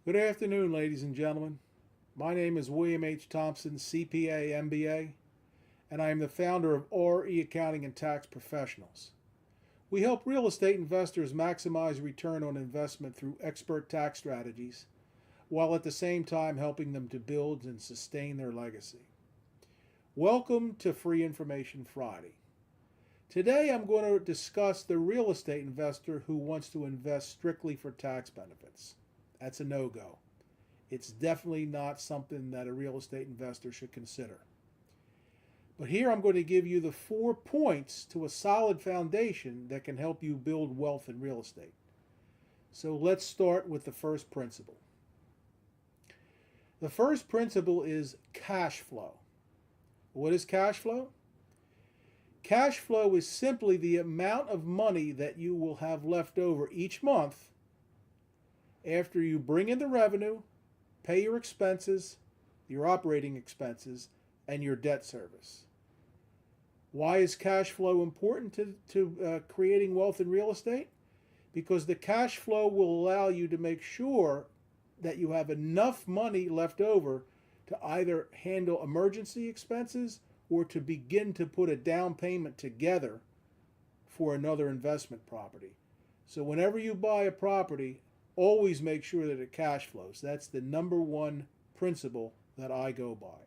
Good afternoon, ladies and gentlemen. My name is William H. Thompson, CPA, MBA, and I am the founder of RE Accounting and Tax Professionals. We help real estate investors maximize return on investment through expert tax strategies, while at the same time helping them to build and sustain their legacy. Welcome to Free Information Friday. Today I'm going to discuss the real estate investor who wants to invest strictly for tax benefits. That's a no-go. It's definitely not something that a real estate investor should consider. But here I'm going to give you the 4 points to a solid foundation that can help you build wealth in real estate. So let's start with the first principle. The first principle is cash flow. What is cash flow? Cash flow is simply the amount of money that you will have left over each month after you bring in the revenue, pay your expenses, your operating expenses, and your debt service. Why is cash flow important to creating wealth in real estate? Because the cash flow will allow you to make sure that you have enough money left over to either handle emergency expenses or to begin to put a down payment together for another investment property. So whenever you buy a property, always make sure that it cash flows. That's the number one principle that I go by.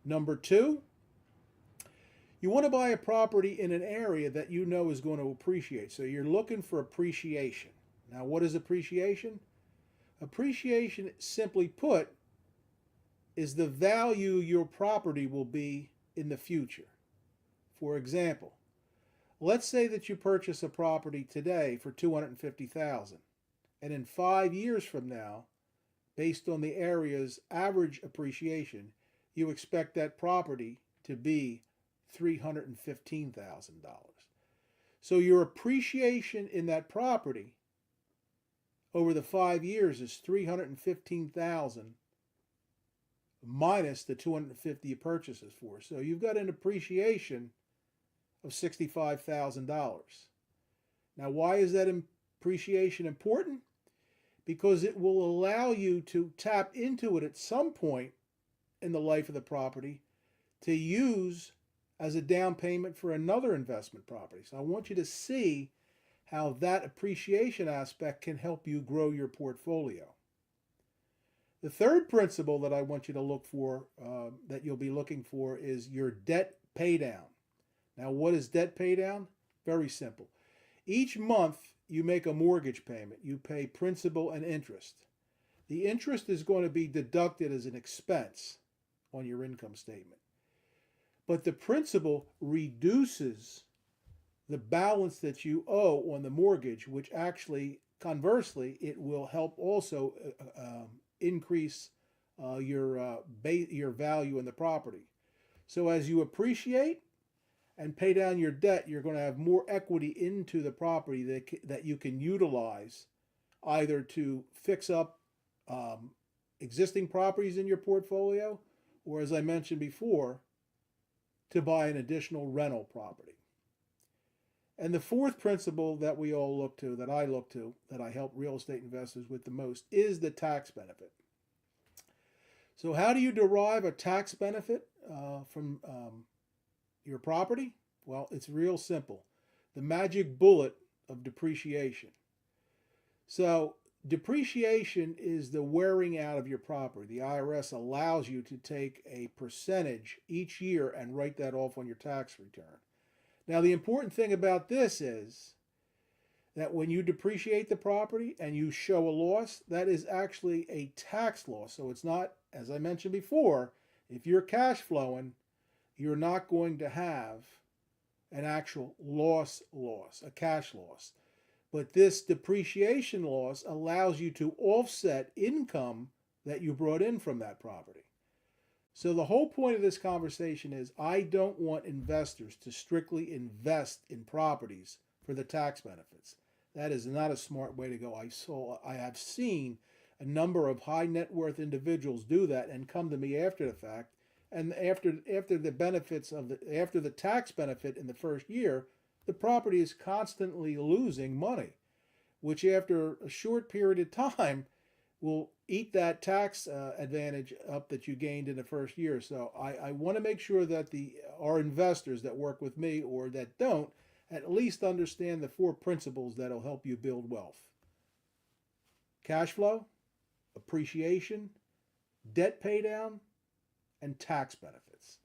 Number two, you want to buy a property in an area that you know is going to appreciate. So you're looking for appreciation. Now, what is appreciation? Appreciation, simply put, is the value your property will be in the future. For example, let's say that you purchase a property today for $250,000. And in 5 years from now, based on the area's average appreciation, you expect that property to be $315,000. So your appreciation in that property over the 5 years is $315,000 minus the $250 you purchased it for. So you've got an appreciation of $65,000. Now, why is that appreciation important? Because it will allow you to tap into it at some point in the life of the property to use as a down payment for another investment property. So I want you to see how that appreciation aspect can help you grow your portfolio. The third principle that I want you to look for, that you'll be looking for, is your debt pay down. Now, what is debt pay down? Very simple. Each month you make a mortgage payment. You pay principal and interest. The interest is going to be deducted as an expense on your income statement. But the principal reduces the balance that you owe on the mortgage, which actually, conversely, it will help also increase your value in the property. So as you appreciate and pay down your debt, you're going to have more equity into the property that you can utilize either to fix up existing properties in your portfolio, or, as I mentioned before, to buy an additional rental property. And the fourth principle that we all look to, that I look to, that I help real estate investors with the most, is the tax benefit. So how do you derive a tax benefit from your property? Well, it's real simple. The magic bullet of depreciation. So depreciation is the wearing out of your property. The IRS allows you to take a percentage each year and write that off on your tax return. Now, the important thing about this is that when you depreciate the property and you show a loss, that is actually a tax loss. So it's not, as I mentioned before, if you're cash flowing, you're not going to have an actual loss, a cash loss. But this depreciation loss allows you to offset income that you brought in from that property. So the whole point of this conversation is I don't want investors to strictly invest in properties for the tax benefits. That is not a smart way to go. I have seen a number of high net worth individuals do that and come to me after the fact, and after the benefits of after the tax benefit in the first year, the property is constantly losing money, which after a short period of time will eat that tax advantage up that you gained in the first year. So I want to make sure that our investors that work with me or that don't at least understand the four principles that'll help you build wealth: cash flow, appreciation, debt paydown, and tax benefits.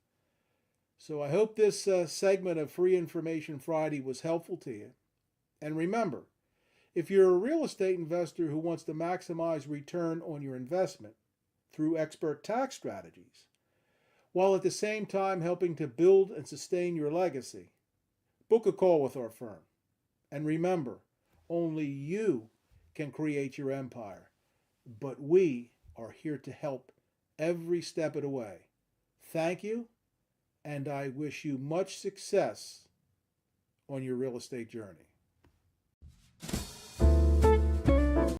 So I hope this segment of Free Information Friday was helpful to you. And remember, if you're a real estate investor who wants to maximize return on your investment through expert tax strategies, while at the same time helping to build and sustain your legacy, book a call with our firm. And remember, only you can create your empire, but we are here to help every step of the way. Thank you, and I wish you much success on your real estate journey.